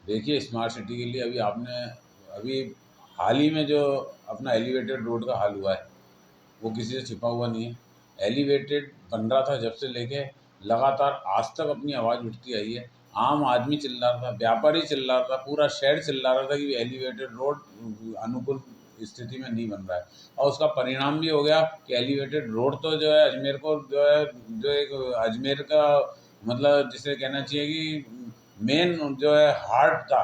देखिए, smart city के लिए अभी हाल ही में जो अपना एलिवेटेड रोड का हाल हुआ है, वो किसी से छिपा हुआ नहीं है। एलिवेटेड बन रहा था जब से लेके लगातार आज तक अपनी आवाज़ उठती आई है। आम आदमी चिल्ला रहा था, व्यापारी चिल्ला रहा था, पूरा शहर चिल्ला रहा था कि एलिवेटेड रोड अनुकूल स्थिति में नहीं बन रहा है। और उसका परिणाम भी हो गया कि एलिवेटेड रोड तो जो है अजमेर को जो एक अजमेर का मतलब जिसे कहना चाहिए कि मेन जो है हार्ट था,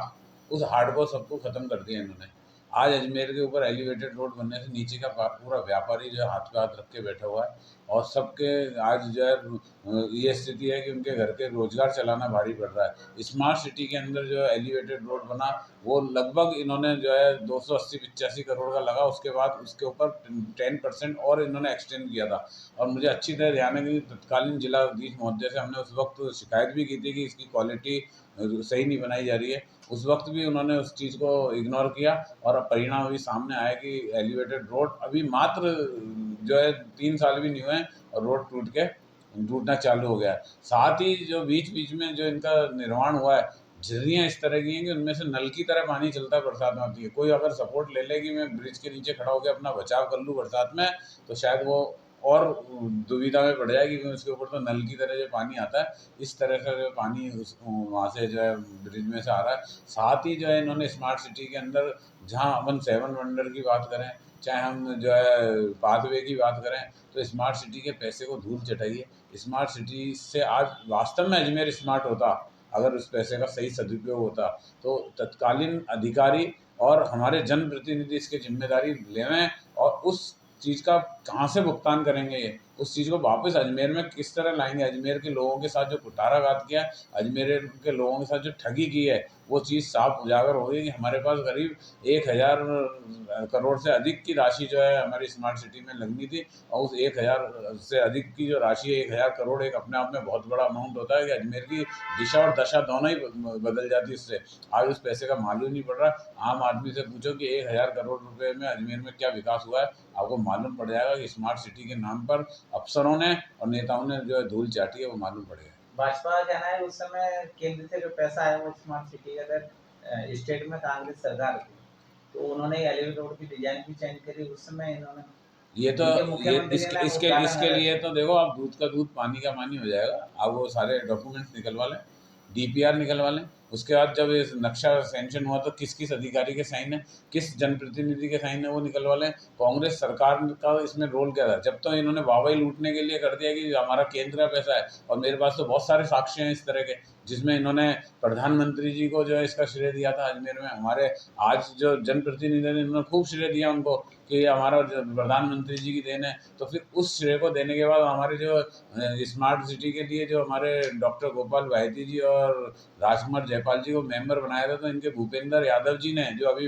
उस हार्ट को सबको ख़त्म कर दिया इन्होंने। आज अजमेर के ऊपर एलिवेटेड रोड बनने से नीचे का पूरा व्यापारी जो है हाथ पे हाथ रख के बैठा हुआ है। और सबके आज जो है ये स्थिति है कि उनके घर के रोजगार चलाना भारी पड़ रहा है। स्मार्ट सिटी के अंदर जो है एलिवेटेड रोड बना, वो लगभग इन्होंने जो है 280-85 करोड़ का लगा। उसके बाद उसके ऊपर 10% और इन्होंने एक्सटेंड किया था। और मुझे अच्छी तरह ध्यान है कि तत्कालीन जिलाधीश महोदय से हमने उस वक्त शिकायत भी की थी कि इसकी क्वालिटी सही नहीं बनाई जा रही है। उस वक्त भी उन्होंने उस चीज़ को इग्नोर किया और अब परिणाम अभी सामने आया कि एलिवेटेड रोड अभी मात्र जो है 3 साल भी नहीं हुए हैं और रोड टूटना चालू हो गया है। साथ ही जो बीच बीच में जो इनका निर्माण हुआ है, झर्रियाँ इस तरह की हैं कि उनमें से नल की तरह पानी चलता है बरसात में होती है। कोई अगर सपोर्ट ले ले कि मैं ब्रिज के नीचे खड़ा होकर अपना बचाव कर लूँ बरसात में, तो शायद वो और दुविधा में पड़ जाएगी, क्योंकि उसके ऊपर तो नल की तरह जो पानी आता है, इस तरह का जो पानी उस वहाँ से जो है ब्रिज में से आ रहा है। साथ ही जो है इन्होंने स्मार्ट सिटी के अंदर जहाँ अपन सेवन वंडर की बात करें, चाहे हम जो है पाथवे की बात करें, तो स्मार्ट सिटी के पैसे को धूल चटाई है। स्मार्ट सिटी से आज वास्तव में अजमेर स्मार्ट होता, अगर उस पैसे का सही सदुपयोग होता, तो तत्कालीन अधिकारी और हमारे जनप्रतिनिधि इसकी जिम्मेदारी लेवें और उस चीज़ का कहाँ से भुगतान करेंगे ये, उस चीज़ को वापस अजमेर में किस तरह लाएंगे। अजमेर के लोगों के साथ जो कुठाराघात किया है, अजमेर के लोगों के साथ जो ठगी की है, वो चीज़ साफ उजागर हो गई कि हमारे पास करीब 1,000 करोड़ से अधिक की राशि जो है हमारी स्मार्ट सिटी में लगनी थी। और उस 1,000 से अधिक की जो राशि है, 1,000 करोड़ एक अपने आप में बहुत बड़ा अमाउंट होता है कि अजमेर की दिशा और दशा दोनों ही बदल जाती है इससे। आज उस पैसे का मालूम नहीं पड़ रहा। आम आदमी से पूछो कि 1,000 करोड़ रुपए में अजमेर में क्या विकास हुआ है, आपको मालूम पड़ जाएगा कि स्मार्ट सिटी के नाम पर अफसरों ने और नेताओं ने जो है धूल चाटी है, वो मालूम पड़ेगा। भाजपा का कहना है उस समय केंद्र से जो पैसा आया वो स्मार्ट सिटी के अंदर स्टेट में कांग्रेस सरकार थी, तो उन्होंने एलिवेटेड रोड की डिजाइन भी चेंज करी उस समय इन्होंने। ये तो उनके ये मुख्यमंत्री इसके ने इसके उद्घाटन इसके अगर। लिए तो देखो, आप दूध का दूध पानी का पानी हो जाएगा। आप वो सारे डॉक्यूमेंट्स निकलवा लें, डीपीआर निकलवा लें। उसके बाद जब इस नक्शा सैंक्शन हुआ तो किस किस अधिकारी के साइन है, किस जनप्रतिनिधि के साइन है, वो निकलवा लें। कांग्रेस सरकार का इसमें रोल क्या था? जब तो इन्होंने वाहवाही लूटने के लिए कर दिया कि हमारा केंद्र का पैसा है, और मेरे पास तो बहुत सारे साक्ष्य हैं इस तरह के, जिसमें इन्होंने प्रधानमंत्री जी को जो है इसका श्रेय दिया था अजमेर में। हमारे आज जो जनप्रतिनिधि ने इन्होंने खूब श्रेय दिया उनको कि ये हमारा प्रधानमंत्री जी की देन है। तो फिर उस श्रेय को देने के बाद हमारे जो स्मार्ट सिटी के लिए जो हमारे डॉक्टर गोपाल भाईती जी और राजकुमार जयपाल जी को मेंबर बनाया था, तो इनके भूपेंद्र यादव जी ने, जो अभी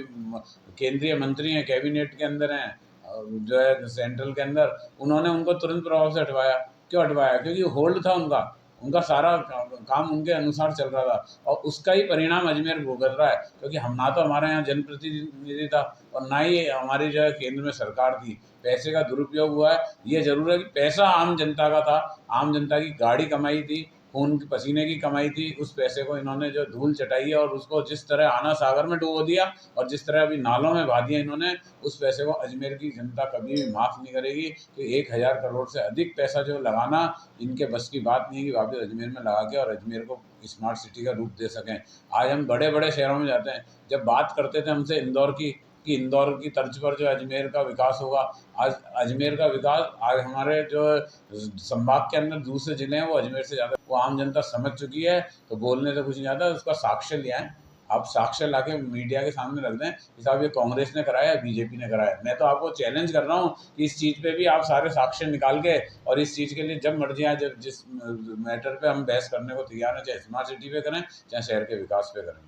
केंद्रीय मंत्री हैं, कैबिनेट के अंदर हैं, जो है सेंट्रल के अंदर, उन्होंने उनको तुरंत प्रभाव से हटवाया। क्यों हटवाया? क्योंकि होल्ड था उनका, उनका सारा काम उनके अनुसार चल रहा था। और उसका ही परिणाम अजमेर भुगत रहा है, क्योंकि हम ना तो हमारे यहाँ जनप्रतिनिधि था और ना ही हमारी जो है केंद्र में सरकार थी। पैसे का दुरुपयोग हुआ है। ये ज़रूर है कि पैसा आम जनता का था, आम जनता की गाढ़ी कमाई थी, खून की पसीने की कमाई थी। उस पैसे को इन्होंने जो धूल चटाई है और उसको जिस तरह आना सागर में डुबो दिया और जिस तरह अभी नालों में बहा दिया इन्होंने, उस पैसे को अजमेर की जनता कभी भी माफ़ नहीं करेगी। कि 1,000 करोड़ से अधिक पैसा जो लगाना इनके बस की बात नहीं है कि वापस अजमेर में लगा के और अजमेर को स्मार्ट सिटी का रूप दे सकें। आज हम बड़े बड़े शहरों में जाते हैं, जब बात करते थे हमसे इंदौर की, कि इंदौर की तर्ज पर जो अजमेर का विकास होगा, आज अजमेर का विकास आज हमारे जो संभाग के अंदर दूसरे ज़िले हैं वो अजमेर से ज़्यादा वो आम जनता समझ चुकी है। तो बोलने से कुछ नहीं आता, उसका साक्ष्य ले आएँ। आप साक्ष्य लाके मीडिया के सामने रख दें कि साहब ये कांग्रेस ने कराया है, बीजेपी ने कराया है। मैं तो आपको चैलेंज कर रहा हूँ कि इस चीज़ पे भी आप सारे साक्ष्य निकाल के, और इस चीज़ के लिए जब मर्जी आए, जब जिस मैटर पे हम बहस करने को तैयार हैं, चाहे स्मार्ट सिटी पे करें, चाहे शहर के विकास पे करें।